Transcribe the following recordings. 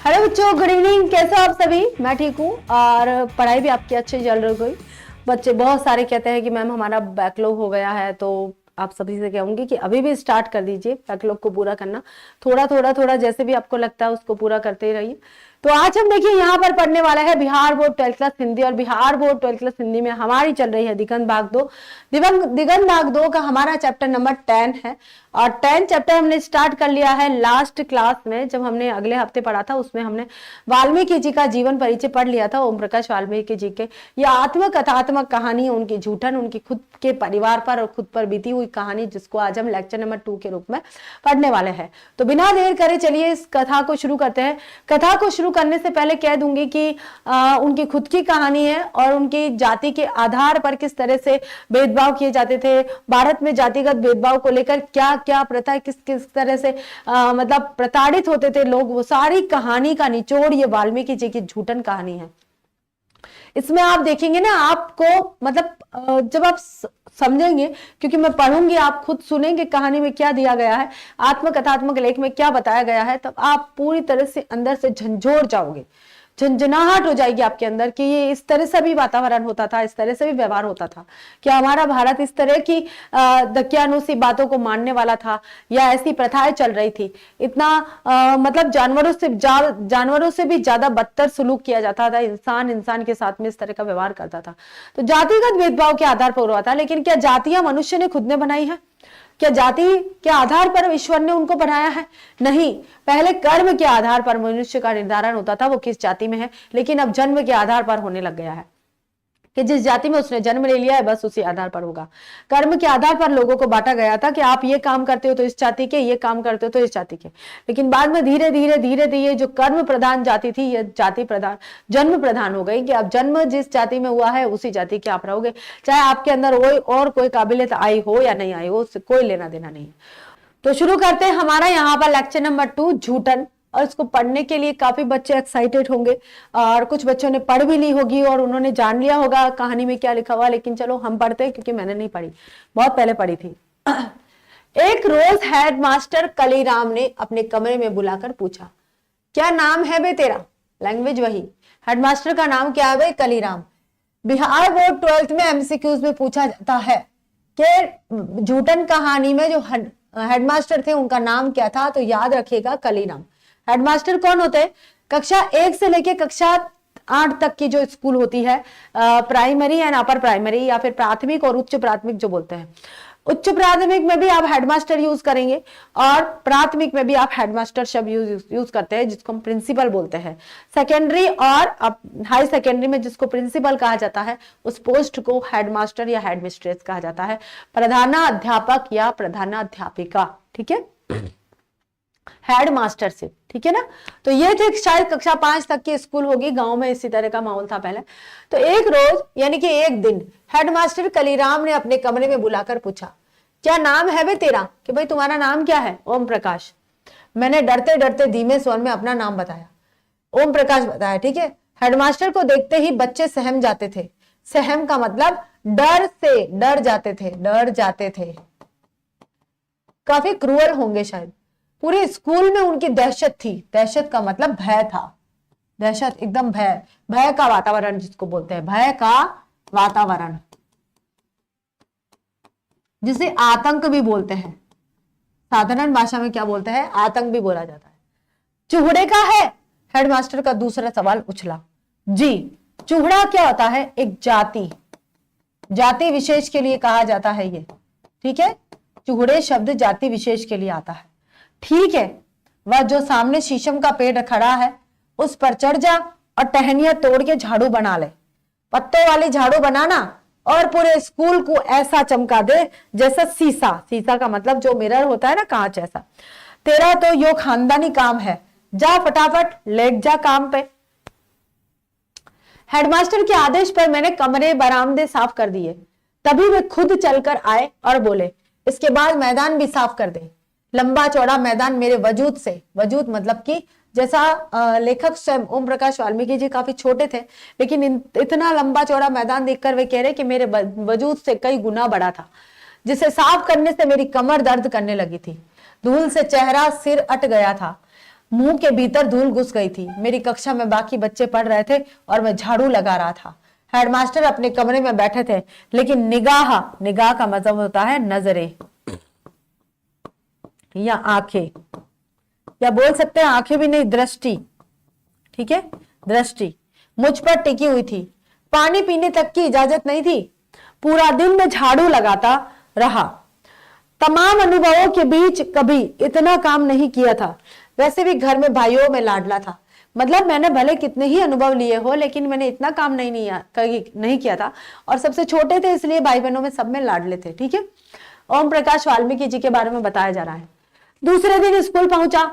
Hello बच्चों, good evening. कैसे हो आप सभी? मैं ठीक हूँ और पढ़ाई भी आपकी अच्छी चल रही हुई। बच्चे बहुत सारे कहते हैं कि मैम हमारा बैकलॉग हो गया है, तो आप सभी से कहूंगी कि अभी भी स्टार्ट कर दीजिए बैकलॉग को पूरा करना। थोड़ा थोड़ा थोड़ा जैसे भी आपको लगता है उसको पूरा करते ही रहिए। तो आज हम देखिए यहाँ पर पढ़ने वाला है Bihar board 12th class Hindi, और Bihar board 12th class Hindi में हमारी चल रही है दिगंत भाग 2। दिगंत भाग 2 का हमारा चैप्टर नंबर 10 है, और 10 चैप्टर हमने स्टार्ट कर लिया है लास्ट क्लास में। जब हमने अगले हफ्ते पढ़ा था उसमें हमने वाल्मीकि जी का जीवन परिचय पढ़ लिया था, ओम प्रकाश वाल्मीकि जी के। ये आत्मकथात्मक कहानी, उनकी झूठन, उनकी खुद के परिवार पर और खुद पर बीती हुई कहानी, जिसको आज हम लेक्चर नंबर 2 के रूप में पढ़ने वाले हैं। तो बिना देर करे चलिए इस कथा को शुरू करते हैं। कथा को शुरू करने से पहले कह दूंगी कि उनकी खुद की कहानी है और उनकी जाति के आधार पर किस तरह से भेदभाव किए जाते थे, भारत में जातिगत भेदभाव को लेकर क्या क्या प्रथा, किस किस तरह से मतलब प्रताड़ित होते थे लोग, वो सारी कहानी का निचोड़ ये वाल्मीकि जी की झूठन कहानी है। इसमें आप देखेंगे ना, आपको मतलब जब आप समझेंगे, क्योंकि मैं पढ़ूंगी, आप खुद सुनेंगे कहानी में क्या दिया गया है, आत्मकथात्मक लेख में क्या बताया गया है, तब आप पूरी तरह से अंदर से झंझोर जाओगे, झंझनाहट हो जाएगी आपके अंदर कि ये इस तरह से भी वातावरण होता था, इस तरह से भी व्यवहार होता था। क्या हमारा भारत इस तरह की दकियानुसी बातों को मानने वाला था, या ऐसी प्रथाएं चल रही थी? इतना मतलब जानवरों से भी ज्यादा बदतर सुलूक किया जाता था, इंसान इंसान के साथ में इस तरह का व्यवहार करता था। तो जातिगत भेदभाव के आधार पर हुआ था। लेकिन क्या जातियां मनुष्य ने खुद ने बनाई है? क्या जाति के आधार पर ईश्वर ने उनको बनाया है? नहीं, पहले कर्म के आधार पर मनुष्य का निर्धारण होता था वो किस जाति में है, लेकिन अब जन्म के आधार पर होने लग गया है कि जिस जाति में उसने जन्म ले लिया है बस उसी आधार पर होगा। कर्म के आधार पर लोगों को बांटा गया था कि आप ये काम करते हो तो इस जाति के, ये काम करते हो तो इस जाति के। लेकिन बाद में धीरे धीरे धीरे धीरे जो कर्म प्रधान जाति थी, ये जाति प्रधान जन्म प्रधान हो गई कि अब जन्म जिस जाति में हुआ है उसी जाति के आप रहोगे, चाहे आपके अंदर कोई काबिलियत आई हो या नहीं आई हो, उससे कोई लेना देना नहीं। तो शुरू करते हैं हमारा यहाँ पर लेक्चर नंबर 2, झूठन। और इसको पढ़ने के लिए काफी बच्चे एक्साइटेड होंगे, और कुछ बच्चों ने पढ़ भी ली होगी और उन्होंने जान लिया होगा कहानी में क्या लिखा हुआ। लेकिन चलो हम पढ़ते हैं, क्योंकि मैंने नहीं पढ़ी, बहुत पहले पढ़ी थी। एक रोज हेडमास्टर कलीराम ने अपने कमरे में बुलाकर पूछा, क्या नाम है बे तेरा? लैंग्वेज वही, हेडमास्टर का नाम क्या है बे? कलीराम। बिहार बोर्ड 12th में एमसीक्यूज में पूछा जाता है कि झूठन कहानी में जो हेडमास्टर थे उनका नाम क्या था, तो याद रखिएगा कलीराम। हेडमास्टर कौन होते हैं? कक्षा 1 से लेके कक्षा 8 तक की जो स्कूल होती है, प्राइमरी एंड अपर प्राइमरी, या फिर प्राथमिक और उच्च प्राथमिक जो बोलते हैं। उच्च प्राथमिक में भी आप हेडमास्टर यूज करेंगे, और प्राथमिक में भी आप हेडमास्टर शब्द यूज करते हैं, जिसको हम प्रिंसिपल बोलते हैं। सेकेंडरी और हाई सेकेंडरी में जिसको प्रिंसिपल कहा जाता है, उस पोस्ट को हेडमास्टर या हेडमिस्ट्रेस कहा जाता है, प्रधानाध्यापक या प्रधानाध्यापिका। ठीक है, हेडमास्टर से, ठीक है ना। तो ये थे शायद कक्षा 5 तक की स्कूल होगी, गांव में इसी तरह का माहौल था पहले। तो एक रोज यानी कि एक दिन हेडमास्टर कलीराम ने अपने कमरे में बुलाकर पूछा, क्या नाम है बे तेरा? कि भाई तुम्हारा नाम क्या है? ओम प्रकाश। मैंने डरते डरते धीमे स्वर में अपना नाम बताया, ओम प्रकाश बताया। ठीक है, हेडमास्टर को देखते ही बच्चे सहम जाते थे। सहम का मतलब डर से डर जाते थे। काफी क्रूअल होंगे शायद। पूरे स्कूल में उनकी दहशत थी। दहशत का मतलब भय था, दहशत एकदम भय का वातावरण जिसको बोलते हैं, भय का वातावरण, जिसे आतंक भी बोलते हैं। साधारण भाषा में क्या बोलते हैं? आतंक भी बोला जाता है। चूहड़े का है? हेडमास्टर का दूसरा सवाल उछला। जी, चूहड़ा क्या होता है? एक जाति विशेष के लिए कहा जाता है ये। ठीक है, चूहड़े शब्द जाति विशेष के लिए आता है। ठीक है, वह जो सामने शीशम का पेड़ खड़ा है उस पर चढ़ जा और टहनियां तोड़ के झाड़ू बना ले। पत्तों वाली झाड़ू बनाना, और पूरे स्कूल को ऐसा चमका दे जैसा शीशा का मतलब जो मिरर होता है ना, कांच ऐसा। तेरा तो यो खानदानी काम है, जा फटाफट लेट जा काम पे। हेडमास्टर के आदेश पर मैंने कमरे बरामदे साफ कर दिए। तभी वे खुद चलकर आए और बोले, इसके बाद मैदान भी साफ कर दे। लंबा चौड़ा मैदान मेरे वजूद से, वजूद मतलब कि जैसा लेखक स्वयं ओम प्रकाश वाल्मीकि जी काफी छोटे थे, लेकिन इतना लंबा चौड़ा मैदान देखकर वे कह रहे कि मेरे वजूद से कई गुना बड़ा था, जिसे साफ करने से मेरी कमर दर्द करने लगी थी। धूल से चेहरा सिर अट गया था। मुंह के भीतर धूल घुस गई थी। मेरी कक्षा में बाकी बच्चे पढ़ रहे थे और मैं झाड़ू लगा रहा था। हेडमास्टर अपने कमरे में बैठे थे, लेकिन निगाह का मतलब होता है नजरें या आंखें, या बोल सकते हैं आंखें भी नहीं, दृष्टि, ठीक है, दृष्टि मुझ पर टिकी हुई थी। पानी पीने तक की इजाजत नहीं थी। पूरा दिन मैं झाड़ू लगाता रहा। तमाम अनुभवों के बीच कभी इतना काम नहीं किया था। वैसे भी घर में भाइयों में लाडला था। मतलब मैंने भले कितने ही अनुभव लिए हो, लेकिन मैंने इतना काम नहीं किया था, और सबसे छोटे थे इसलिए भाई बहनों में सब में लाडले थे। ठीक है, ओम प्रकाश वाल्मीकि जी के बारे में बताया जा रहा है। दूसरे दिन स्कूल पहुंचा।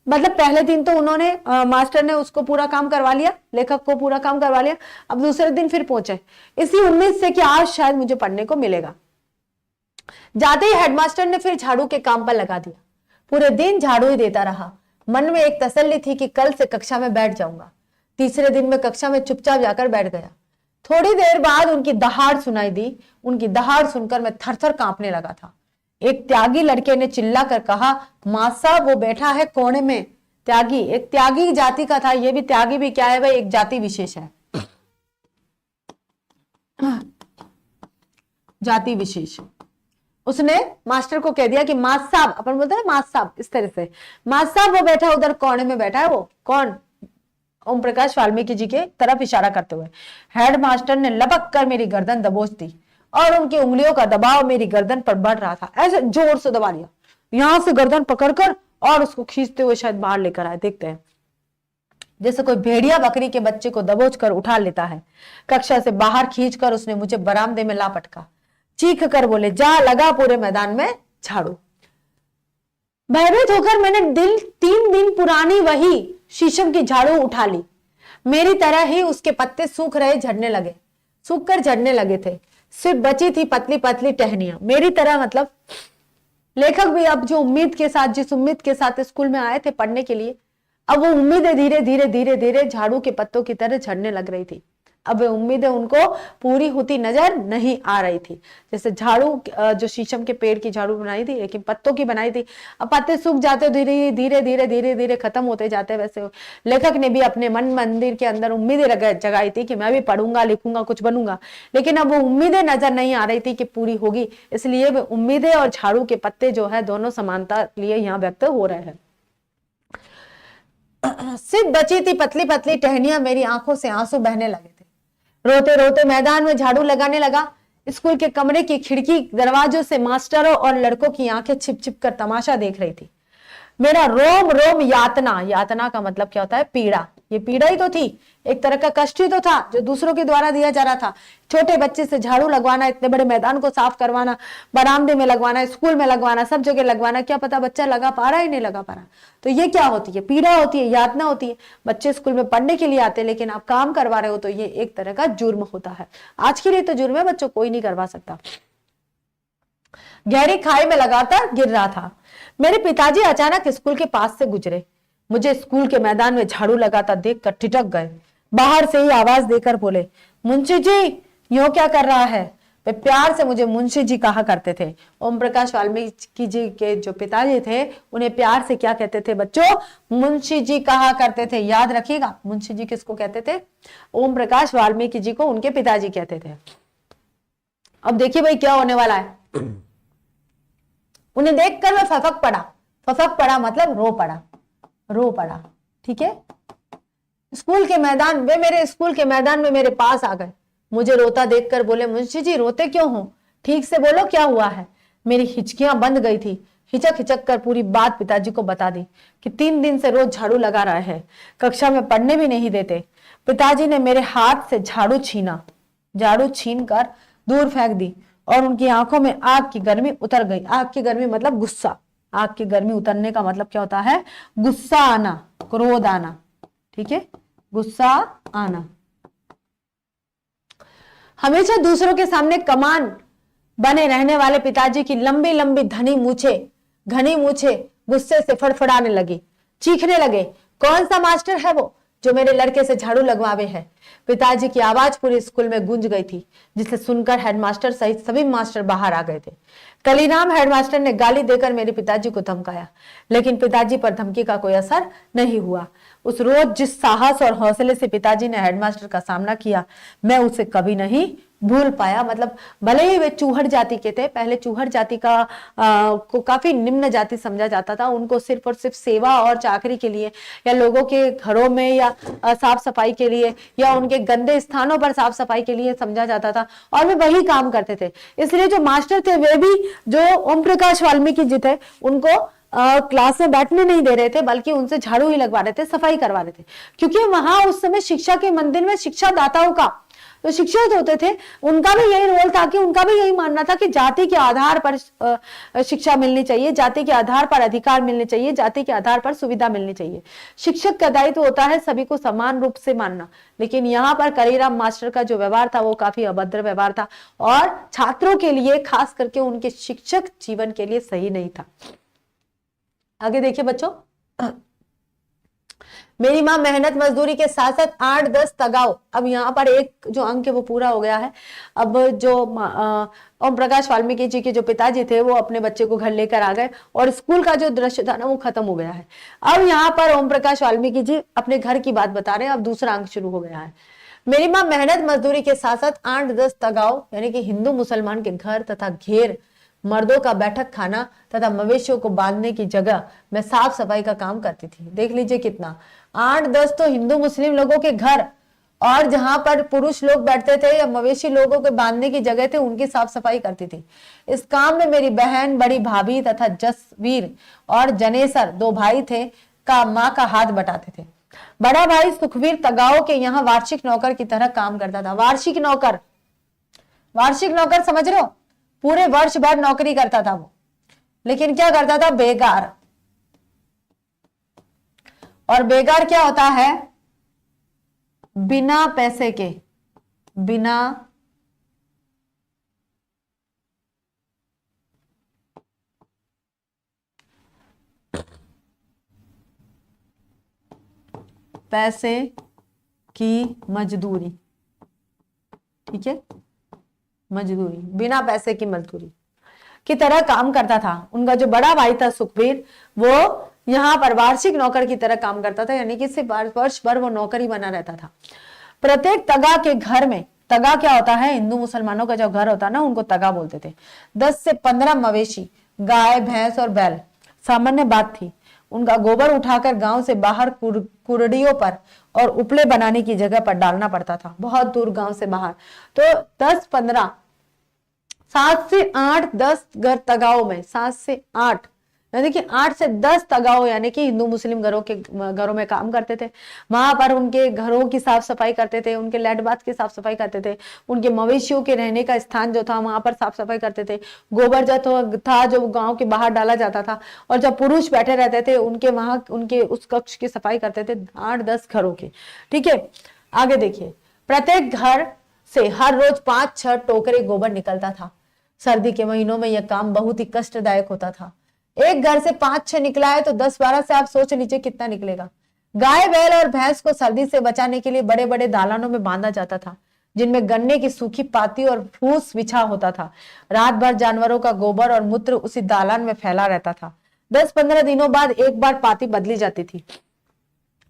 मतलब पहले दिन तो उन्होंने मास्टर ने उसको पूरा काम करवा लिया, लेखक को पूरा काम करवा लिया। अब दूसरे दिन फिर पहुंचे इसी उम्मीद से कि आज शायद मुझे पढ़ने को मिलेगा। जाते ही हेडमास्टर ने फिर झाड़ू के काम पर लगा दिया। पूरे दिन झाड़ू ही देता रहा। मन में एक तसल्ली थी कि कल से कक्षा में बैठ जाऊंगा। तीसरे दिन में कक्षा में चुपचाप जाकर बैठ गया। थोड़ी देर बाद उनकी दहाड़ सुनाई दी। उनकी दहाड़ सुनकर मैं थरथर कांपने लगा था। एक त्यागी लड़के ने चिल्लाकर कहा, मां साहब वो बैठा है कोने में। त्यागी एक त्यागी जाति का था। ये भी त्यागी भी क्या है भाई, एक जाति विशेष है, जाति विशेष। उसने मास्टर को कह दिया कि मां साहब, अपन बोलते हैं मां साहब, इस तरह से, मां साहब वो बैठा उधर कोने में बैठा है। वो कौन? ओम प्रकाश वाल्मीकि जी के तरफ इशारा करते हुए। हेडमास्टर ने लपक कर मेरी गर्दन दबोच दी और उनकी उंगलियों का दबाव मेरी गर्दन पर बढ़ रहा था। ऐसे जोर से दबा लिया, यहां से गर्दन पकड़कर और उसको खींचते हुए शायद बाहर लेकर आए। देखते हैं, जैसे कोई भेड़िया बकरी के बच्चे को दबोच कर उठा लेता है। कक्षा से बाहर खींचकर उसने मुझे बरामदे में ला पटका। चीख कर बोले, जा लगा पूरे मैदान में झाड़ू। भयभीत होकर मैंने 3 दिन पुरानी वही शीशम की झाड़ू उठा ली। मेरी तरह ही उसके पत्ते सूख रहे, झड़ने लगे, सूख कर झड़ने लगे थे। सिर्फ बची थी पतली पतली टहनियां। मेरी तरह मतलब लेखक भी अब जो उम्मीद के साथ, जिस उम्मीद के साथ स्कूल में आए थे पढ़ने के लिए, अब वो उम्मीदें धीरे धीरे धीरे धीरे झाड़ू के पत्तों की तरह झड़ने लग रही थी। अब वे उम्मीदें उनको पूरी होती नजर नहीं आ रही थी। जैसे झाड़ू जो शीशम के पेड़ की झाड़ू बनाई थी, लेकिन पत्तों की बनाई थी। अब पत्ते सूख जाते, धीरे धीरे धीरे धीरे धीरे खत्म होते जाते। वैसे लेखक ने भी अपने मन मंदिर के अंदर उम्मीदें जगाई थी कि मैं भी पढ़ूंगा, लिखूंगा, कुछ बनूंगा, लेकिन अब वो उम्मीदें नजर नहीं आ रही थी कि पूरी होगी। इसलिए वे उम्मीदें और झाड़ू के पत्ते जो है दोनों समानता लिए यहाँ व्यक्त हो रहे हैं। सिर्फ बची थी पतली पतली टहनियां। मेरी आंखों से आंसू बहने लगे थे। रोते रोते मैदान में झाड़ू लगाने लगा। स्कूल के कमरे की खिड़की दरवाजों से मास्टरों और लड़कों की आंखें छिप छिप कर तमाशा देख रही थी। मेरा रोम रोम यातना, यातना का मतलब क्या होता है? पीड़ा। ये पीड़ा ही तो थी, एक तरह का कष्ट ही तो था जो दूसरों के द्वारा दिया जा रहा था। छोटे बच्चे से झाड़ू लगवाना, इतने बड़े मैदान को साफ करवाना, बरामदे में लगवाना, स्कूल में लगवाना, सब जगह लगवाना, क्या पता बच्चा लगा पा रहा है नहीं लगा पा रहा। तो ये क्या होती है? पीड़ा होती है, यातना होती है। बच्चे स्कूल में पढ़ने के लिए आते, लेकिन आप काम करवा रहे हो तो ये एक तरह का जुर्म होता है। आज के लिए तो जुर्म है, बच्चों कोई नहीं करवा सकता। गहरी खाई में लगातार गिर रहा था। मेरे पिताजी अचानक स्कूल के पास से गुजरे। मुझे स्कूल के मैदान में झाड़ू लगाता देखकर ठिठक गए। बाहर से ही आवाज देकर बोले, मुंशी जी यूं क्या कर रहा है? वे प्यार से मुझे मुंशी जी कहा करते थे। ओम प्रकाश वाल्मीकि जी के जो पिताजी थे, उन्हें प्यार से क्या कहते थे बच्चों? मुंशी जी कहा करते थे। याद रखिएगा, मुंशी जी किसको कहते थे? ओम प्रकाश वाल्मीकि जी को उनके पिताजी कहते थे। अब देखिए भाई क्या होने वाला है। उन्हें देखकर मैं फफक पड़ा। फफक पड़ा मतलब रो पड़ा। ठीक है, स्कूल के मैदान, वे मेरे स्कूल के मैदान में मेरे पास आ गए। मुझे रोता देखकर बोले, मुंशी जी रोते क्यों हो? ठीक से बोलो क्या हुआ है? मेरी हिचकियां बंद गई थी। हिचक हिचक कर पूरी बात पिताजी को बता दी कि 3 दिन से रोज झाड़ू लगा रहा है, कक्षा में पढ़ने भी नहीं देते। पिताजी ने मेरे हाथ से झाड़ू छीन कर दूर फेंक दी और उनकी आंखों में आग की गर्मी उतर गई। आग की गर्मी मतलब गुस्सा। आग की गर्मी उतरने का मतलब क्या होता है? गुस्सा आना, क्रोध आना। ठीक है, गुस्सा आना। हमेशा दूसरों के सामने कमान बने रहने वाले पिताजी की लंबी लंबी घनी मूछे गुस्से से फड़फड़ाने लगी, चीखने लगे। कौन सा मास्टर है वो? जो मेरे लड़के से झाड़ू लगवावे है। पिताजी की आवाज पूरे स्कूल में गूंज गई थी, जिसे सुनकर हेडमास्टर सहित सभी मास्टर बाहर आ गए थे। कलीराम हेडमास्टर ने गाली देकर मेरे पिताजी को धमकाया, लेकिन पिताजी पर धमकी का कोई असर नहीं हुआ। उस रोज जिस साहस और हौसले से पिताजी ने हेडमास्टर का सामना किया, मैं उसे कभी नहीं भूल पाया। मतलब भले ही वे चूहड़ जाति के थे, पहले चूहड़ जाति को काफी निम्न जाति समझा जाता था। उनको सिर्फ और सिर्फ सेवा और चाकरी के लिए, या लोगों के घरों में या साफ सफाई के लिए, या उनके गंदे स्थानों पर साफ सफाई के लिए समझा जाता था, और वे वही काम करते थे। इसलिए जो मास्टर थे वे भी, जो ओम प्रकाश वाल्मीकि जी थे, उनको क्लास में बैठने नहीं दे रहे थे, बल्कि उनसे झाड़ू ही लगवा रहे थे, सफाई करवा रहे थे। क्योंकि वहां उस समय शिक्षा के मंदिर में शिक्षादाताओं का, तो शिक्षक होते थे, उनका भी यही रोल था कि उनका भी यही मानना था कि जाति के आधार पर शिक्षा मिलनी चाहिए, जाति के आधार पर अधिकार मिलने चाहिए, जाति के आधार पर सुविधा मिलनी चाहिए। शिक्षक का दायित्व होता है सभी को समान रूप से मानना। लेकिन यहाँ पर कलीराम मास्टर का जो व्यवहार था वो काफी अभद्र व्यवहार था, और छात्रों के लिए, खास करके उनके शिक्षक जीवन के लिए सही नहीं था। आगे देखिए बच्चों, मेरी माँ मेहनत मजदूरी के साथ साथ 8-10 तगाओ, अब यहाँ पर एक जो अंक है वो पूरा हो गया है। अब जो ओम प्रकाश वाल्मीकि जी के जो पिताजी थे वो अपने बच्चे को घर लेकर आ गए, और स्कूल का जो दृश्य था ना वो खत्म हो गया है। अब यहाँ पर ओम प्रकाश वाल्मीकि जी अपने घर की बात बता रहे हैं। अब दूसरा अंक शुरू हो गया है। मेरी माँ मेहनत मजदूरी के साथ साथ 8-10 तगाओ, यानी कि हिंदू मुसलमान के घर तथा घेर, मर्दों का बैठक खाना तथा मवेशियों को बांधने की जगह में साफ सफाई का काम करती थी। देख लीजिए कितना, 8-10 तो हिंदू मुस्लिम लोगों के घर, और जहां पर पुरुष लोग बैठते थे या मवेशी लोगों के बांधने की जगह थे, उनकी साफ सफाई करती थी। इस काम में मेरी बहन, बड़ी भाभी तथा जसवीर और जनेसर 2 भाई थे का माँ का हाथ बटाते थे। बड़ा भाई सुखवीर तगाओं के यहाँ वार्षिक नौकर की तरह काम करता था। वार्षिक नौकर, वार्षिक नौकर समझ रहे हो, पूरे वर्ष भर नौकरी करता था वो, लेकिन क्या करता था, बेगार। और बेगार क्या होता है, बिना पैसे के, बिना पैसे की मजदूरी, ठीक है, मजदूरी, बिना पैसे की मजदूरी की तरह काम करता था। उनका जो बड़ा भाई था सुखवीर, वो यहाँ पर वार्षिक नौकर की तरह काम करता था, यानी कि सिर्फ वर्ष भर वो नौकरी बना रहता था। प्रत्येक तगा के घर में, तगा क्या होता है, हिंदू मुसलमानों का जो घर होता है ना, उनको तगा बोलते थे। 10 से 15 मवेशी, गाय, भैंस और बैल सामान्य बात थी। उनका गोबर उठाकर गांव से बाहर कुरडियों पर और उपले बनाने की जगह पर डालना पड़ता था, बहुत दूर गांव से बाहर। तो 10-15, 7 से 8, 10 घर तगाओं में, 7 से 8, यानी कि 8 से 10 तगाओ, यानी कि हिंदू मुस्लिम घरों में काम करते थे। वहां पर उनके घरों की साफ सफाई करते थे, उनके लैट बाथ की साफ सफाई करते थे, उनके मवेशियों के रहने का स्थान जो था वहां पर साफ सफाई करते थे। गोबर जो था जो गांव के बाहर डाला जाता था, और जब पुरुष बैठे रहते थे उनके वहां, उनके उस कक्ष की सफाई करते थे, 8-10 घरों की। ठीक है, आगे देखिए, प्रत्येक घर से हर रोज 5-6 टोकरे गोबर निकलता था। सर्दी के महीनों में यह काम बहुत ही कष्टदायक होता था। एक घर से 5-6 निकला है तो 10-12 से आप सोच लीजिए कितना निकलेगा। गाय, बैल और भैंस को सर्दी से बचाने के लिए बड़े बड़े दालानों में बांधा जाता था, जिनमें गन्ने की सूखी पाती और फूस बिछा होता था। रात भर जानवरों का गोबर और मूत्र उसी दालान में फैला रहता था। 10-15 दिनों बाद एक बार पाती बदली जाती थी,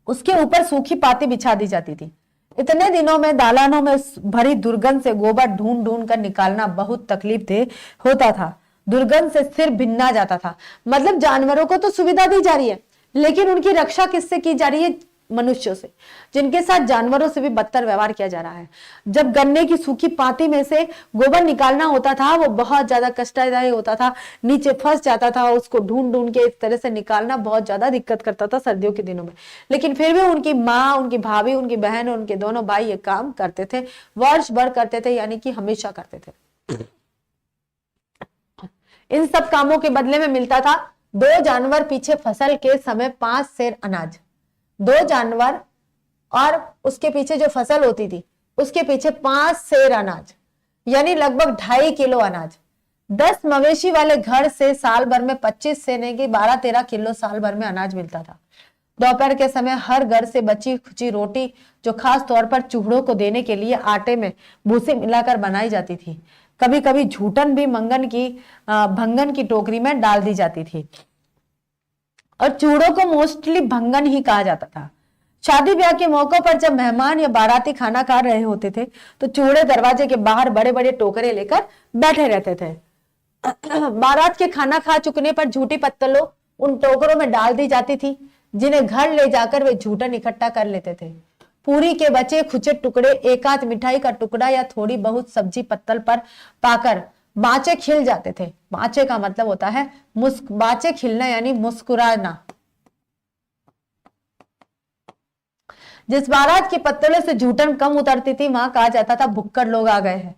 उसके ऊपर सूखी पाती बिछा दी जाती थी। इतने दिनों में दालानों में भरी दुर्गंध से गोबर ढूंढ ढूंढ कर निकालना बहुत तकलीफ दे होता था। दुर्गंध से सिर भिन्ना जाता था। मतलब जानवरों को तो सुविधा दी जा रही है, लेकिन उनकी रक्षा किससे की जा रही है, मनुष्यों से, जिनके साथ जानवरों से भी बदतर व्यवहार किया जा रहा है। जब गन्ने की सूखी पाती में से गोबर निकालना होता था, वो बहुत ज्यादा कष्टदायक होता था, नीचे फंस जाता था, उसको ढूंढ ढूंढ के इस तरह से निकालना बहुत ज्यादा दिक्कत करता था सर्दियों के दिनों में। लेकिन फिर भी उनकी माँ, उनकी भाभी, उनकी बहन और उनके दोनों भाई ये काम करते थे, वर्ष भर करते थे, यानी कि हमेशा करते थे। इन सब कामों के बदले में मिलता था 2 जानवर पीछे फसल के समय 5 सेर अनाज। 2 जानवर और उसके पीछे जो फसल होती थी उसके पीछे 5 सेर अनाज, यानी लगभग 2.5 किलो अनाज। 10 मवेशी वाले घर से साल भर में 25 से नहीं कि 12-13 किलो साल भर में अनाज मिलता था। दोपहर के समय हर घर से बची खुची रोटी, जो खास तौर पर चूहों को देने के लिए आटे में भूसी मिलाकर बनाई जाती थी। कभी कभी झूठन भी भंगन की टोकरी में डाल दी जाती थी, और चूड़ों को मोस्टली भंगन ही कहा जाता था। शादी ब्याह के मौकों पर जब मेहमान या बाराती खाना खा रहे होते थे तो चूड़े दरवाजे के बाहर बड़े बड़े टोकरे लेकर बैठे रहते थे। बारात के खाना खा चुकने पर झूठी पत्तलों उन टोकरों में डाल दी जाती थी, जिन्हें घर ले जाकर वे झूठन इकट्ठा कर लेते थे। पूरी के बचे खुचे टुकड़े, एक आध मिठाई का टुकड़ा या थोड़ी बहुत सब्जी पत्तल पर पाकर बाँचे खिल जाते थे। बाँचे का मतलब होता है बाँचे खिलना, यानी मुस्कुराना। जिस बारात की पत्तलों से झूठन कम उतरती थी वहां कहा जाता था भुक्कड़ लोग आ गए हैं,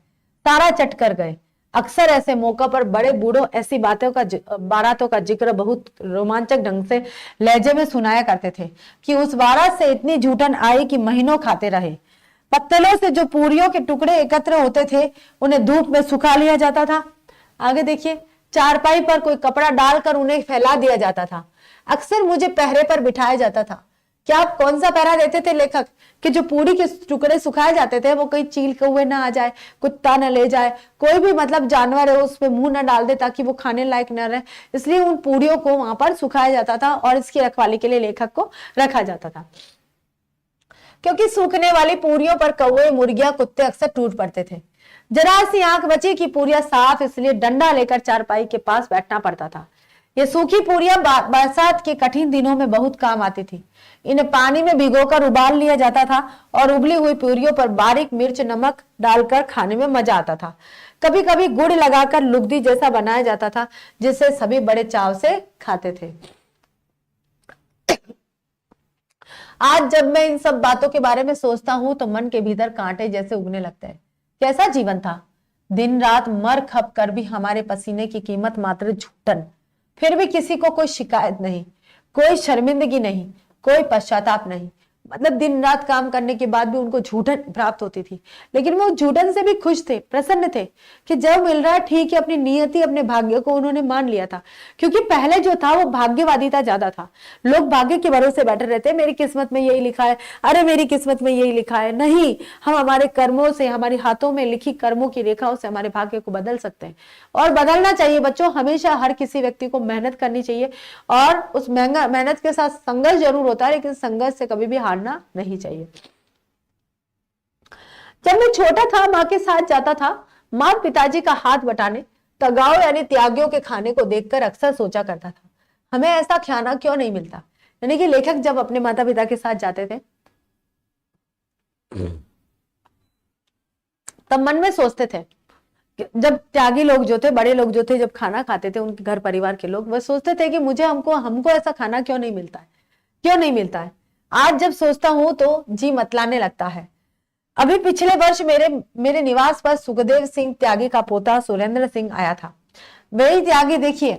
सारा चट कर गए। अक्सर ऐसे मौकों पर बड़े बूढ़ों ऐसी बारातों का जिक्र बहुत रोमांचक ढंग से लहजे में सुनाया करते थे कि उस बारात से इतनी झूठन आई कि महीनों खाते रहे। पत्तलों से जो पूरियों के टुकड़े एकत्र होते थे उन्हें धूप में सुखा लिया जाता था। आगे देखिए, चारपाई पर कोई कपड़ा डालकर उन्हें फैला दिया जाता था। अक्सर मुझे पहरे पर बिठाया जाता था। क्या आप कौन सा पहरा देते थे लेखक? कि जो पूरी के टुकड़े सुखाए जाते थे वो कहीं चील के हुए ना आ जाए, कुत्ता न ले जाए, कोई भी मतलब जानवर है उसमें मुंह न डाल दे ताकि वो खाने लायक न रहे। इसलिए उन पूरियों को वहां पर सुखाया जाता था और इसकी रखवाली के लिए लेखक को रखा जाता था, क्योंकि सूखने वाली पूरियों पर कौवे, मुर्गियां, कुत्ते अक्सर टूट पड़ते थे। जरा सी आंख बची कि पूरियां साफ, इसलिए डंडा लेकर चारपाई के पास बैठना पड़ता था। ये सूखी पूरियां बरसात के कठिन दिनों में बहुत काम आती थी। इन्हें पानी में भिगोकर उबाल लिया जाता था और उबली हुई पूरियों पर बारीक मिर्च नमक डालकर खाने में मजा आता था। कभी कभी गुड़ लगाकर लुगदी जैसा बनाया जाता था, जिसे सभी बड़े चाव से खाते थे। आज जब मैं इन सब बातों के बारे में सोचता हूं तो मन के भीतर कांटे जैसे उगने लगते हैं। कैसा जीवन था! दिन रात मर खप कर भी हमारे पसीने की कीमत मात्र झूठन। फिर भी किसी को कोई शिकायत नहीं, कोई शर्मिंदगी नहीं, कोई पश्चाताप नहीं। मतलब दिन रात काम करने के बाद भी उनको झूठन प्राप्त होती थी, लेकिन वो झूठन से भी खुश थे, प्रसन्न थे कि जब मिल रहा है ठीक है। अपनी नियति, अपने भाग्य को उन्होंने मान लिया था, क्योंकि पहले जो था वो भाग्यवादिता ज्यादा था। लोग भाग्य के भरोसे बैठे रहते, मेरी किस्मत में यही लिखा है, अरे मेरी किस्मत में यही लिखा है। नहीं, हम हमारे कर्मों से, हमारे हाथों में लिखी कर्मों की रेखाओं से हमारे भाग्य को बदल सकते हैं, और बदलना चाहिए बच्चों। हमेशा हर किसी व्यक्ति को मेहनत करनी चाहिए, और उस मेहनत के साथ संघर्ष जरूर होता है, लेकिन संघर्ष से कभी भी हारना नहीं चाहिए। जब मैं छोटा था, मां के साथ जाता था। मां पिताजी का हाथ बटाने, तगाओ यानी त्यागियों के खाने को देखकर अक्सर सोचा करता था, हमें ऐसा खाना क्यों नहीं मिलता। यानी कि लेखक जब अपने माता पिता के साथ जाते थे तब मन में सोचते थे, जब त्यागी लोग जो थे, बड़े लोग जो थे, जब खाना खाते थे, उनके घर परिवार के लोग, वह सोचते थे कि मुझे हमको ऐसा खाना क्यों नहीं मिलता है, क्यों नहीं मिलता है। आज जब सोचता हूं तो जी मतलाने लगता है। अभी पिछले वर्ष मेरे निवास पर सुखदेव सिंह त्यागी का पोता सुरेंद्र सिंह आया था। वही त्यागी, देखिए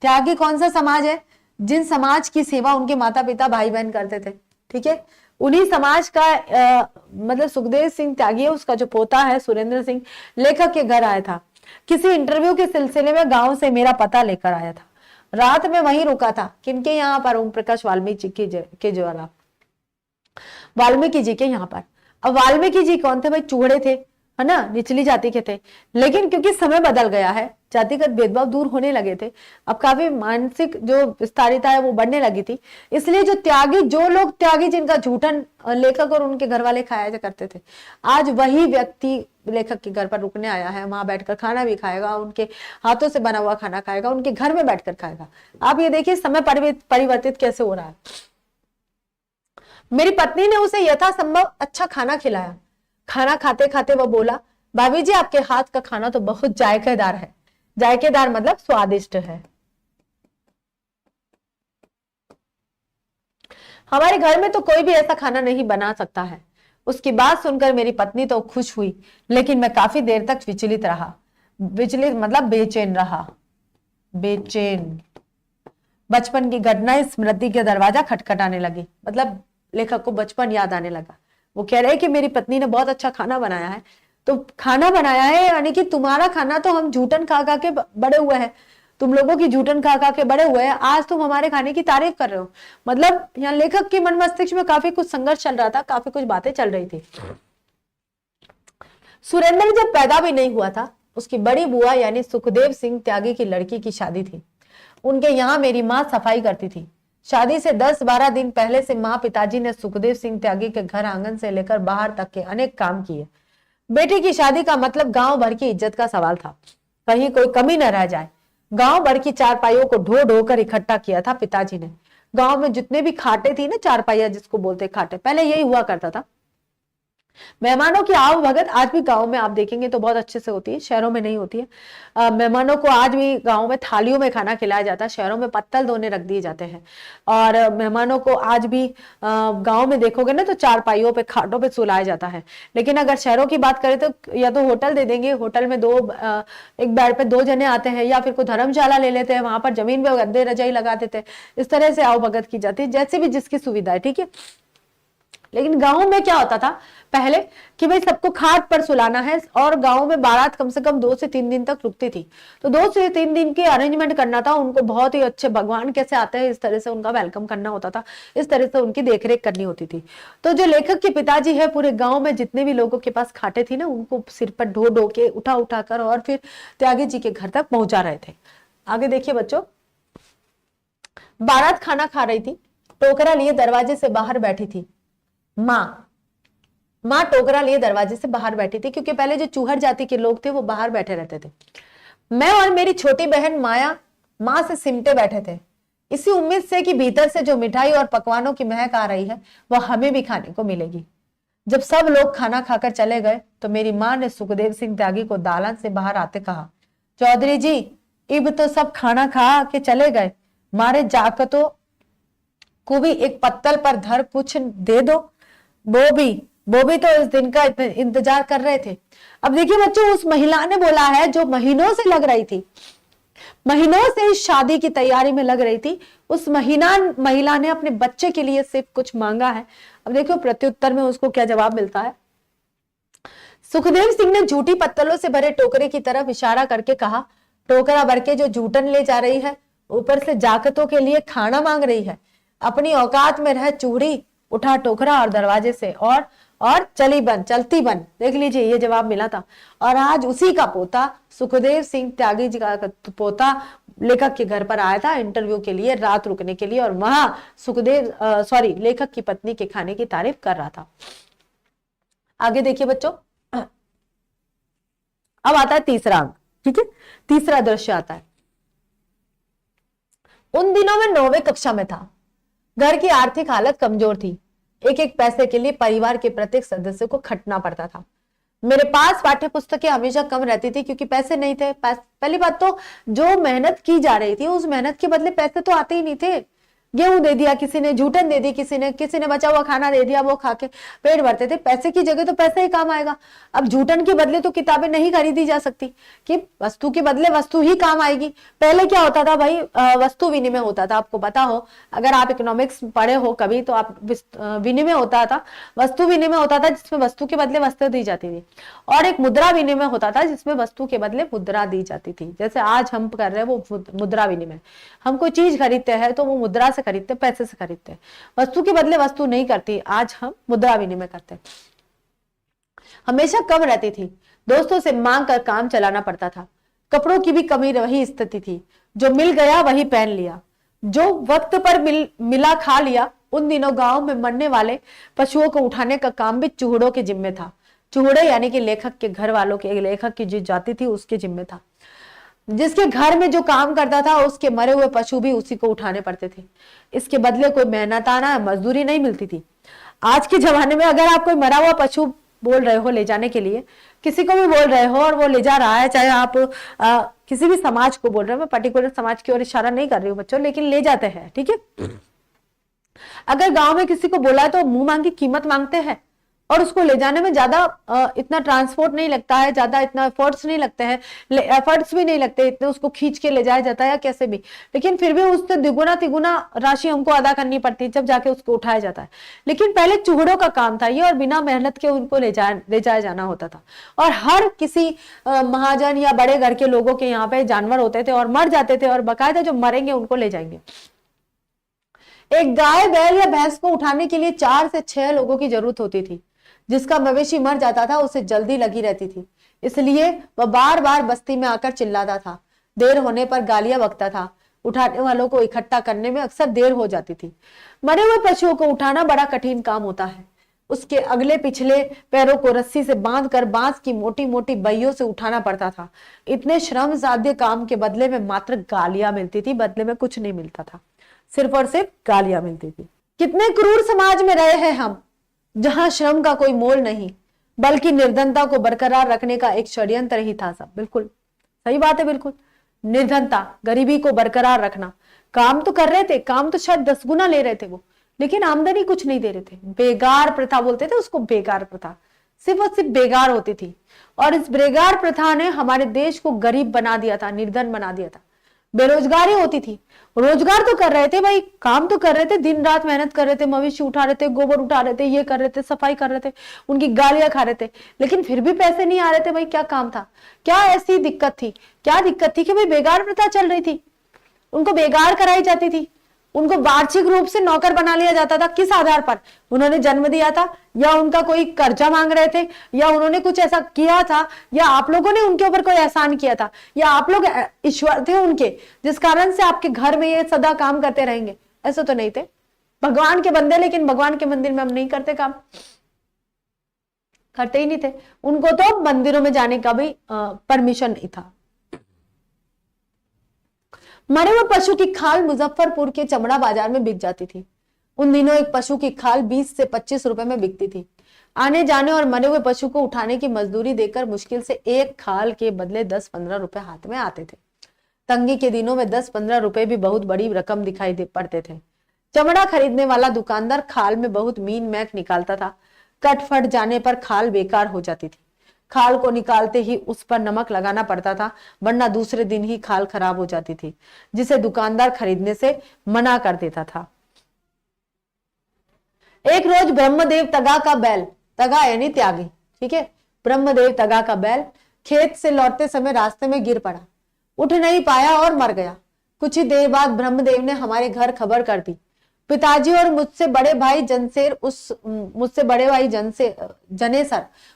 त्यागी कौन सा समाज है? जिन समाज की सेवा उनके माता पिता भाई बहन करते थे, ठीक है, उन्हीं समाज का मतलब सुखदेव सिंह त्यागी है, उसका जो पोता है सुरेंद्र सिंह, लेखक के घर आया था। किसी इंटरव्यू के सिलसिले में गांव से मेरा पता लेकर आया था। रात में वहीं रुका था, किनके यहाँ पर? ओम प्रकाश वाल्मीकि के द्वारा, वाल्मीकि जी के यहाँ पर। अब वाल्मीकि जी कौन थे भाई? चूहड़े थे, है ना, निचली जाति के थे। लेकिन क्योंकि समय बदल गया है, जातिगत भेदभाव दूर होने लगे थे, अब काफी मानसिक जो विस्तारिता है वो बढ़ने लगी थी, इसलिए जो लोग त्यागी जिनका झूठन लेखक और उनके घर वाले खाया करते थे, आज वही व्यक्ति लेखक के घर पर रुकने आया है, वहां बैठकर खाना भी खाएगा, उनके हाथों से बना हुआ खाना खाएगा, उनके घर में बैठकर खाएगा। आप ये देखिए समय परिवर्तित कैसे हो रहा है। मेरी पत्नी ने उसे यथासंभव अच्छा खाना खिलाया। खाना खाते खाते वह बोला, भाभी जी आपके हाथ का खाना तो बहुत जायकेदार है। जायकेदार मतलब स्वादिष्ट है। हमारे घर में तो कोई भी ऐसा खाना नहीं बना सकता है। उसकी बात सुनकर मेरी पत्नी तो खुश हुई, लेकिन मैं काफी देर तक विचलित रहा। विचलित मतलब बेचैन रहा। बेचैन। बचपन की घटनाएं स्मृति के दरवाजा खटखटाने लगी। मतलब लेखक को बचपन याद आने लगा। वो कह रहे हैं कि मेरी पत्नी ने बहुत अच्छा खाना बनाया है। तो खाना बनाया है यानी कि तुम्हारा खाना तो हम झूठन खा खा के बड़े हुए हैं, तुम लोगों की जूठन खा खा के बड़े हुए हैं, आज तुम हमारे खाने की तारीफ कर रहे हो। मतलब यहाँ लेखक के मन मस्तिष्क में काफी कुछ संघर्ष चल रहा था, काफी कुछ बातें चल रही थी। सुरेंद्र जब पैदा भी नहीं हुआ था, उसकी बड़ी बुआ यानी सुखदेव सिंह त्यागी की लड़की की शादी थी। उनके यहाँ मेरी माँ सफाई करती थी। शादी से 10-12 दिन पहले से माँ पिताजी ने सुखदेव सिंह त्यागी के घर आंगन से लेकर बाहर तक के अनेक काम किए। बेटी की शादी का मतलब गांव भर की इज्जत का सवाल था, कहीं कोई कमी न रह जाए। गांव भर की चारपाइयों को ढो ढो कर इकट्ठा किया था पिताजी ने। गांव में जितने भी खाटे थी ना, चारपाइया जिसको बोलते खाटे, पहले यही हुआ करता था। मेहमानों की आव भगत आज भी गांव में आप देखेंगे तो बहुत अच्छे से होती है, शहरों में नहीं होती है। मेहमानों को आज भी गांव में थालियों में खाना खिलाया जाता है, शहरों में पत्तल धोने रख दिए जाते हैं। और मेहमानों को आज भी गांव में देखोगे ना तो चारपाइयों पे, खाटों पे सुलाया जाता है। लेकिन अगर शहरों की बात करें तो या तो होटल दे देंगे, होटल में एक बेड पे 2 जने आते हैं, या फिर कोई धर्मशाला ले लेते हैं, वहां पर जमीन पे गद्दे रजाई लगा देते हैं। इस तरह से आव भगत की जाती है, जैसे भी जिसकी सुविधा है, ठीक है। लेकिन गांव में क्या होता था पहले कि भाई सबको खाट पर सुलाना है, और गांव में बारात कम से कम 2 से 3 दिन तक रुकती थी। तो 2 से 3 दिन के अरेंजमेंट करना था उनको, बहुत ही अच्छे भगवान कैसे आते हैं इस तरह से उनका वेलकम करना होता था, इस तरह से उनकी देखरेख करनी होती थी। तो जो लेखक के पिताजी है, पूरे गांव में जितने भी लोगों के पास खाटे थी ना, उनको सिर पर ढो ढो के, उठा उठा कर और फिर त्यागी जी के घर तक पहुंचा रहे थे। आगे देखिए बच्चों, बारात खाना खा रही थी, टोकरा लिए दरवाजे से बाहर बैठी थी। माँ टोकरा लिए दरवाजे से बाहर बैठी थी, क्योंकि पहले जो चूहर जाति के लोग थे वो बाहर बैठे रहते थे। मैं और मेरी छोटी बहन माया माँ से सिमटे बैठे थे, इसी उम्मीद से कि भीतर से जो मिठाई और पकवानों की महक आ रही है वह हमें भी खाने को मिलेगी। जब सब लोग खाना खाकर चले गए तो मेरी माँ ने सुखदेव सिंह त्यागी को दालान से बाहर आते कहा, चौधरी जी इब तो सब खाना खा के चले गए, मारे जाकतों को भी एक पत्तल पर धर कुछ दे दो। वो भी तो इस दिन का इंतजार कर रहे थे। अब देखिए बच्चों, उस महिला ने बोला है जो महीनों से लग रही थी, महीनों से इस शादी की तैयारी में लग रही थी, उस महिला ने अपने बच्चे के लिए सिर्फ कुछ मांगा है। अब देखो प्रत्युत्तर में उसको क्या जवाब मिलता है। सुखदेव सिंह ने झूठी पत्तलों से भरे टोकरे की तरफ इशारा करके कहा, टोकरा भर के जो जूठन ले जा रही है, ऊपर से जाकतों के लिए खाना मांग रही है। अपनी औकात में रह चूड़ी, उठा टोकरा और दरवाजे से और चलती बन। देख लीजिए ये जवाब मिला था। और आज उसी का पोता सुखदेव सिंह त्यागी जी का पोता लेखक के घर पर आया था इंटरव्यू के लिए, रात रुकने के लिए, और वहां लेखक की पत्नी के खाने की तारीफ कर रहा था। आगे देखिए बच्चों, अब आता है तीसरा अंक, ठीक है, तीसरा दृश्य आता है। उन दिनों में 9वीं कक्षा में था। घर की आर्थिक हालत कमजोर थी, एक पैसे के लिए परिवार के प्रत्येक सदस्य को खटना पड़ता था। मेरे पास पाठ्य पुस्तकें हमेशा कम रहती थी क्योंकि पैसे नहीं थे। पहली बात तो जो मेहनत की जा रही थी उस मेहनत के बदले पैसे तो आते ही नहीं थे। गेहूं दे दिया किसी ने, जूठन दे दी किसी ने बचा हुआ खाना दे दिया, वो खा के पेट भरते थे। पैसे की जगह तो पैसा ही काम आएगा। अब जूठन के बदले तो किताबें नहीं खरीदी जा सकती, कि वस्तु के बदले वस्तु ही काम आएगी। पहले क्या होता था भाई, वस्तु विनिमय होता था। आपको पता हो, अगर आप इकोनॉमिक्स पढ़े हो कभी, तो आप विनिमय होता था, वस्तु विनिमय होता था जिसमें वस्तु के बदले वस्तु दी जाती थी, और एक मुद्रा विनिमय होता था जिसमें वस्तु के बदले मुद्रा दी जाती थी। जैसे आज हम कर रहे हैं वो मुद्रा विनिमय। हम कोई चीज खरीदते हैं तो वो मुद्रा से खरीदते, पैसे से खरीदते, वस्तु के बदले वस्तु नहीं करती। आज हम मुद्रा विनिमय करते। हमेशा कम रहती थी, दोस्तों से मांग कर काम चलाना पड़ता था। कपड़ों की भी कमी वही स्थिति थी, जो मिल गया वही पहन लिया, जो वक्त पर मिला खा लिया। उन दिनों गांव में मरने वाले पशुओं को उठाने का काम भी चूहड़ों के जिम्मे था। चूहड़े यानी कि लेखक के घर वालों के, लेखक की जो जाति थी उसके जिम्मे था। जिसके घर में जो काम करता था उसके मरे हुए पशु भी उसी को उठाने पड़ते थे। इसके बदले कोई मेहनताना मजदूरी नहीं मिलती थी। आज के जमाने में अगर आप कोई मरा हुआ पशु बोल रहे हो ले जाने के लिए, किसी को भी बोल रहे हो और वो ले जा रहा है, चाहे आप किसी भी समाज को बोल रहे हो, मैं पर्टिकुलर समाज की ओर इशारा नहीं कर रही हूँ बच्चों, लेकिन ले जाते हैं, ठीक है। अगर गांव में किसी को बोला है तो मुंह मांगी कीमत मांगते हैं, और उसको ले जाने में ज्यादा इतना ट्रांसपोर्ट नहीं लगता है, ज्यादा इतना एफर्ट्स नहीं लगते हैं, एफर्ट्स भी नहीं लगते इतने, उसको खींच के ले जाया जाता है या कैसे भी, लेकिन फिर भी उससे द्विगुना तिगुना राशि हमको अदा करनी पड़ती है जब जाके उसको उठाया जाता है। लेकिन पहले चूहड़ों का काम था ये, और बिना मेहनत के उनको ले जाया जाना होता था। और हर किसी महाजन या बड़े घर के लोगों के यहाँ पे जानवर होते थे और मर जाते थे, और बाकायदा जो मरेंगे उनको ले जाएंगे। एक गाय, बैल या भैंस को उठाने के लिए 4 से 6 लोगों की जरूरत होती थी। जिसका मवेशी मर जाता था उसे जल्दी लगी रहती थी, इसलिए वह बार बार बस्ती में आकर चिल्लाता था। देर होने पर गालियां बकता था। उठाने वालों को इकट्ठा करने में अक्सर देर हो जाती थी। मरे हुए पशुओं को उठाना बड़ा कठिन काम होता है। उसके अगले पिछले पैरों को रस्सी से बांधकर बांस की मोटी मोटी बहियों से उठाना पड़ता था। इतने श्रम साध्य काम के बदले में मात्र गालियां मिलती थी, बदले में कुछ नहीं मिलता था, सिर्फ और सिर्फ गालियां मिलती थी। कितने क्रूर समाज में रहे हैं हम, जहां श्रम का कोई मोल नहीं, बल्कि निर्धनता को बरकरार रखने का एक षड्यंत्र ही था सब। बिल्कुल सही बात है, बिल्कुल। निर्धनता, गरीबी को बरकरार रखना। काम तो कर रहे थे, काम तो शायद 10 गुना ले रहे थे वो, लेकिन आमदनी कुछ नहीं दे रहे थे। बेगार प्रथा बोलते थे उसको, बेगार प्रथा, सिर्फ और सिर्फ बेगार होती थी। और इस बेगार प्रथा ने हमारे देश को गरीब बना दिया था, निर्धन बना दिया था। बेरोजगारी होती थी, रोजगार तो कर रहे थे भाई, काम तो कर रहे थे, दिन रात मेहनत कर रहे थे, मवेशी उठा रहे थे, गोबर उठा रहे थे, ये कर रहे थे, सफाई कर रहे थे, उनकी गालियां खा रहे थे, लेकिन फिर भी पैसे नहीं आ रहे थे। भाई क्या काम था, क्या ऐसी दिक्कत थी, क्या दिक्कत थी कि भाई बेगार प्रथा चल रही थी, उनको बेगार कराई जाती थी, उनको वार्षिक रूप से नौकर बना लिया जाता था। किस आधार पर? उन्होंने जन्म दिया था, या उनका कोई कर्जा मांग रहे थे, या उन्होंने कुछ ऐसा किया था, या आप लोगों ने उनके ऊपर कोई एहसान किया था, या आप लोग ईश्वर थे उनके, जिस कारण से आपके घर में ये सदा काम करते रहेंगे? ऐसे तो नहीं थे, भगवान के बंदे, लेकिन भगवान के मंदिर में हम नहीं करते काम, करते ही नहीं थे। उनको तो मंदिरों में जाने का भी परमिशन नहीं था। मरे हुए पशु की खाल मुजफ्फरपुर के चमड़ा बाजार में बिक जाती थी। उन दिनों एक पशु की खाल 20 से 25 रुपए में बिकती थी। आने जाने और मरे हुए पशु को उठाने की मजदूरी देकर मुश्किल से एक खाल के बदले 10-15 रुपए हाथ में आते थे। तंगी के दिनों में 10-15 रुपए भी बहुत बड़ी रकम दिखाई पड़ते थे। चमड़ा खरीदने वाला दुकानदार खाल में बहुत मीन मैक निकालता था। कट फट जाने पर खाल बेकार हो जाती थी। खाल को निकालते ही उस पर नमक लगाना पड़ता था, वरना दूसरे दिन ही खाल खराब हो जाती थी, जिसे दुकानदार खरीदने से मना कर देता था। एक रोज ब्रह्मदेव तगा का बैल, तगा यानी त्यागी, ठीक है, ब्रह्मदेव तगा का बैल खेत से लौटते समय रास्ते में गिर पड़ा, उठ नहीं पाया और मर गया। कुछ ही देर बाद ब्रह्मदेव ने हमारे घर खबर कर दी। पिताजी और मुझसे बड़े भाई जनेसर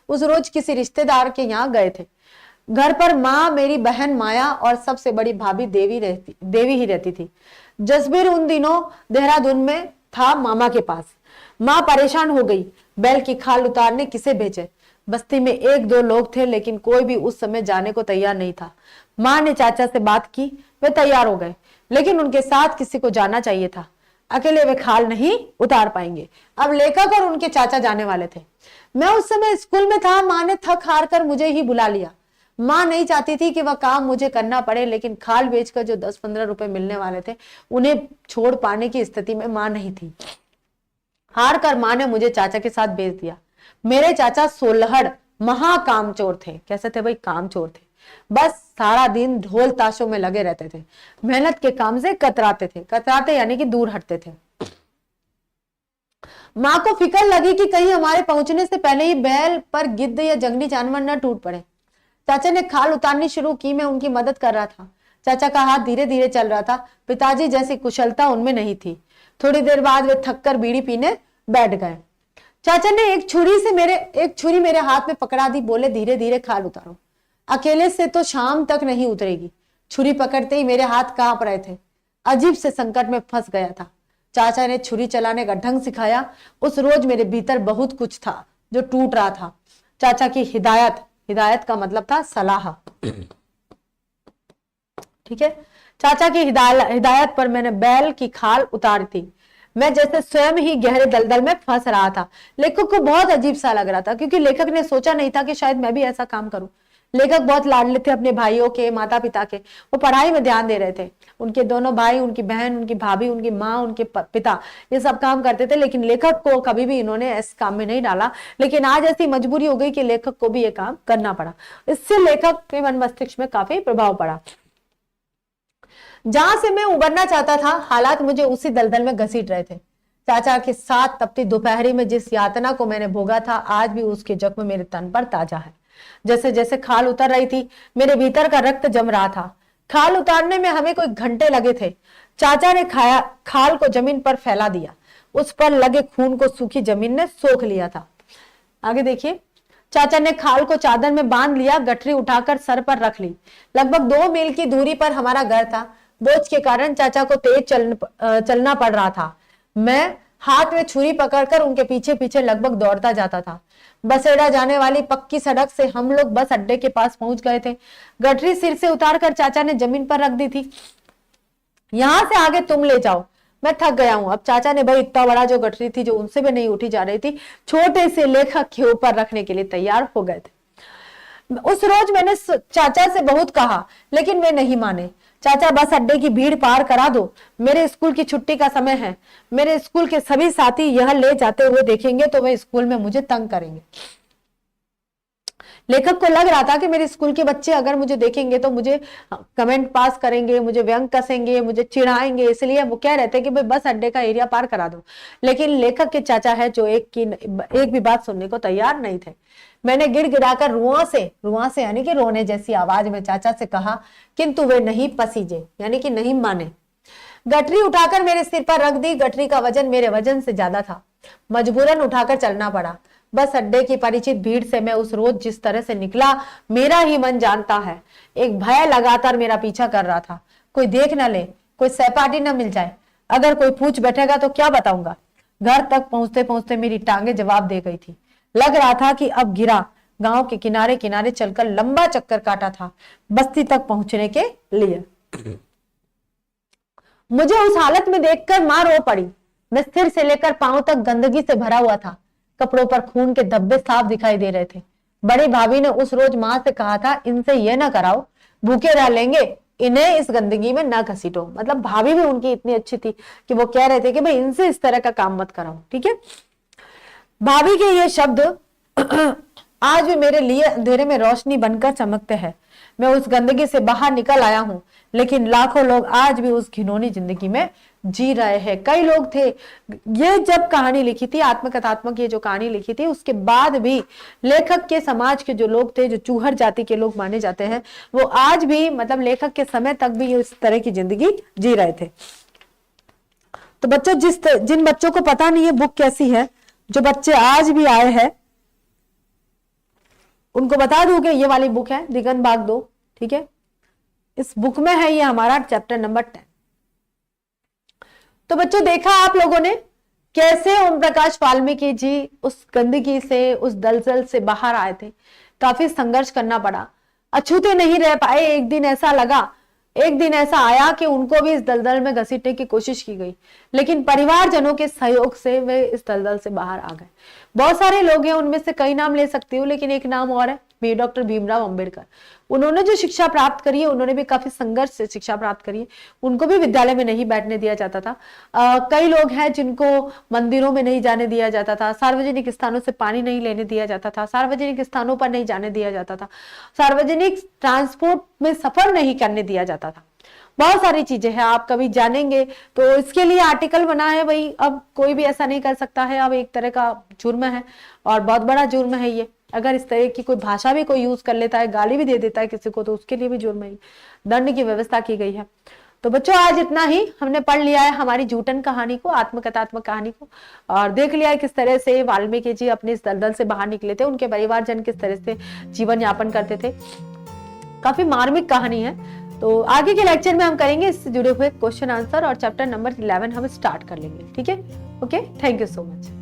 उस रोज किसी रिश्तेदार के यहाँ गए थे। घर पर माँ, मेरी बहन माया और सबसे बड़ी भाभी देवी ही रहती थी। जसबीर उन दिनों देहरादून में था मामा के पास। माँ परेशान हो गई, बैल की खाल उतारने किसे भेजे? बस्ती में 1-2 लोग थे, लेकिन कोई भी उस समय जाने को तैयार नहीं था। माँ ने चाचा से बात की, वे तैयार हो गए, लेकिन उनके साथ किसी को जाना चाहिए था। अकेले वे खाल नहीं उतार पाएंगे। अब लेखक और उनके चाचा जाने वाले थे। मैं उस समय स्कूल में था। माँ ने थक हार कर मुझे ही बुला लिया। माँ नहीं चाहती थी कि वह काम मुझे करना पड़े, लेकिन खाल बेचकर जो 10-15 रुपए मिलने वाले थे उन्हें छोड़ पाने की स्थिति में माँ नहीं थी। हार कर माँ ने मुझे चाचा के साथ भेज दिया। मेरे चाचा सोलहड़ महा कामचोर थे। कैसे थे भाई? कामचोर थे। बस सारा दिन ढोल ताशों में लगे रहते थे। मेहनत के काम से कतराते थे। कतराते यानी कि दूर हटते थे। माँ को फिक्र लगी कि कहीं हमारे पहुंचने से पहले ही बैल पर गिद्ध या जंगली जानवर न टूट पड़े। चाचा ने खाल उतारनी शुरू की। मैं उनकी मदद कर रहा था। चाचा का हाथ धीरे धीरे चल रहा था। पिताजी जैसी कुशलता उनमें नहीं थी। थोड़ी देर बाद वे थककर बीड़ी पीने बैठ गए। चाचा ने एक छुरी मेरे हाथ में पकड़ा दी। बोले, धीरे धीरे खाल उतारो, अकेले से तो शाम तक नहीं उतरेगी। छुरी पकड़ते ही मेरे हाथ कांप रहे थे। अजीब से संकट में फंस गया था। चाचा ने छुरी चलाने का ढंग सिखाया। उस रोज मेरे भीतर बहुत कुछ था जो टूट रहा था। चाचा की हिदायत का मतलब था सलाह, ठीक है। चाचा की हिदायत पर मैंने बैल की खाल उतारी थी। मैं जैसे स्वयं ही गहरे दलदल में फंस रहा था। लेखक को बहुत अजीब सा लग रहा था, क्योंकि लेखक ने सोचा नहीं था कि शायद मैं भी ऐसा काम करूं। लेखक बहुत लाडले थे अपने भाइयों के, माता पिता के। वो पढ़ाई में ध्यान दे रहे थे। उनके दोनों भाई, उनकी बहन, उनकी भाभी, उनकी माँ, उनके पिता, ये सब काम करते थे, लेकिन लेखक को कभी भी इन्होंने इस काम में नहीं डाला। लेकिन आज ऐसी मजबूरी हो गई कि लेखक को भी ये काम करना पड़ा। इससे लेखक के मन मस्तिष्क में काफी प्रभाव पड़ा। जहां से मैं उबरना चाहता था, हालात मुझे उसी दलदल में घसीट रहे थे। चाचा के साथ तपती दोपहरी में जिस यातना को मैंने भोगा था, आज भी उसके जख्म मेरे तन पर ताजा है। जैसे जैसे खाल उतर रही थी, मेरे भीतर का रक्त जम रहा था। खाल उतारने में हमें कोई घंटे लगे थे। चाचा ने खाल को जमीन पर फैला दिया। उस पर लगे खून को सूखी जमीन ने सोख लिया था। आगे देखिए, चाचा ने खाल को चादर में बांध लिया, गठरी उठाकर सर पर रख ली। लगभग 2 मील की दूरी पर हमारा घर था। बोझ के कारण चाचा को तेज चलना पड़ रहा था। मैं हाथ में छुरी पकड़कर उनके पीछे पीछे लगभग दौड़ता जाता था। बसेड़ा जाने वाली पक्की सड़क से हम लोग बस अड्डे के पास पहुंच गए थे। गठरी सिर से उतारकर चाचा ने जमीन पर रख दी थी। यहां से आगे तुम ले जाओ, मैं थक गया हूं। अब चाचा ने भाई इतना बड़ा जो गठरी थी, जो उनसे भी नहीं उठी जा रही थी, छोटे से लेखक के ऊपर रखने के लिए तैयार हो गए थे। उस रोज मैंने चाचा से बहुत कहा, लेकिन वे नहीं माने। चाचा, बस अड्डे की भीड़ पार करा दो, मेरे स्कूल की छुट्टी का समय है। मेरे स्कूल के सभी साथी यह ले जाते हुए देखेंगे तो वे स्कूल में मुझे तंग करेंगे। लेखक को लग रहा था कि मेरे स्कूल के बच्चे अगर मुझे देखेंगे तो मुझे कमेंट पास करेंगे, मुझे व्यंग कसेंगे, मुझे चिढ़ाएंगे, इसलिए वो कह रहे थे कि भाई बस अड्डे का एरिया पार करा दो। लेकिन लेखक के चाचा है जो एक भी बात सुनने को तैयार नहीं थे। मैंने गिड़गिड़ाकर रुआं से यानी कि रोने जैसी आवाज में चाचा से कहा, किंतु वे नहीं पसीजे, यानी कि नहीं माने। गठरी उठाकर मेरे सिर पर रख दी। गठरी का वजन मेरे वजन से ज्यादा था। मजबूरन उठाकर चलना पड़ा। बस अड्डे की परिचित भीड़ से मैं उस रोज जिस तरह से निकला, मेरा ही मन जानता है। एक भय लगातार मेरा पीछा कर रहा था। कोई देख न ले, कोई सहपाठी न मिल जाए, अगर कोई पूछ बैठेगा तो क्या बताऊंगा। घर तक पहुंचते पहुंचते मेरी टांगे जवाब दे गई थी। लग रहा था कि अब गिरा। गांव के किनारे किनारे चलकर लंबा चक्कर काटा था बस्ती तक पहुंचने के लिए। मुझे उस हालत में देखकर मां रो पड़ी। मैं सिर से लेकर पांव तक गंदगी से भरा हुआ था। कपड़ों पर खून के धब्बे साफ दिखाई दे रहे थे। बड़ी भाभी ने उस रोज मां से कहा था, इनसे ये ना कराओ, भूखे रह लेंगे, इन्हें इस गंदगी में ना घसीटो। मतलब भाभी भी उनकी इतनी अच्छी थी कि वो कह रहे थे कि भाई इनसे इस तरह का काम मत कराओ, ठीक है। भाभी के ये शब्द आज भी मेरे लिए अंधेरे में रोशनी बनकर चमकते हैं। मैं उस गंदगी से बाहर निकल आया हूं, लेकिन लाखों लोग आज भी उस घिनौनी जिंदगी में जी रहे हैं। कई लोग थे, ये जब कहानी लिखी थी, आत्मकथात्मक ये जो कहानी लिखी थी, उसके बाद भी लेखक के समाज के जो लोग थे, जो चूहर जाति के लोग माने जाते हैं, वो आज भी मतलब लेखक के समय तक भी इस तरह की जिंदगी जी रहे थे। तो बच्चों, जिन बच्चों को पता नहीं है बुक कैसी है, जो बच्चे आज भी आए हैं उनको बता दूं कि ये वाली बुक है दिगंत भाग 2, ठीक है। इस बुक में है ये हमारा चैप्टर नंबर 10। तो बच्चों, देखा आप लोगों ने कैसे ओम प्रकाश वाल्मीकि जी उस गंदगी से, उस दलदल से बाहर आए थे। काफी संघर्ष करना पड़ा, अछूते नहीं रह पाए। एक दिन ऐसा आया कि उनको भी इस दलदल में घसीटने की कोशिश की गई, लेकिन परिवारजनों के सहयोग से वे इस दलदल से बाहर आ गए। बहुत सारे लोग हैं, उनमें से कई नाम ले सकती हूँ, लेकिन एक नाम और है, डॉक्टर भीमराव अंबेडकर। उन्होंने जो शिक्षा प्राप्त करी है, उन्होंने भी काफी संघर्ष से शिक्षा प्राप्त करी है। उनको भी विद्यालय में नहीं बैठने दिया जाता था। कई लोग हैं जिनको मंदिरों में नहीं जाने दिया जाता था, सार्वजनिक स्थानों से पानी नहीं लेने दिया जाता था, सार्वजनिक स्थानों पर नहीं जाने दिया जाता था, सार्वजनिक ट्रांसपोर्ट में सफर नहीं करने दिया जाता था। बहुत सारी चीजें हैं, आप कभी जानेंगे तो इसके लिए आर्टिकल बना है। भाई अब कोई भी ऐसा नहीं कर सकता है, अब एक तरह का जुर्म है और बहुत बड़ा जुर्म है ये। अगर इस तरह की कोई भाषा भी कोई यूज कर लेता है, गाली भी दे देता है किसी को, तो उसके लिए भी जुर्म है, दंड की व्यवस्था की गई है। तो बच्चों, आज इतना ही हमने पढ़ लिया है हमारी जूटन कहानी को, आत्मकथात्मक कहानी को, और देख लिया है किस तरह से वाल्मीकि जी अपने इस दलदल से बाहर निकले थे, उनके परिवारजन किस तरह से जीवन यापन करते थे। काफी मार्मिक कहानी है। तो आगे के लेक्चर में हम करेंगे इससे जुड़े हुए क्वेश्चन आंसर, और चैप्टर नंबर 11 हम स्टार्ट कर लेंगे, ठीक है। Okay, thank you so much.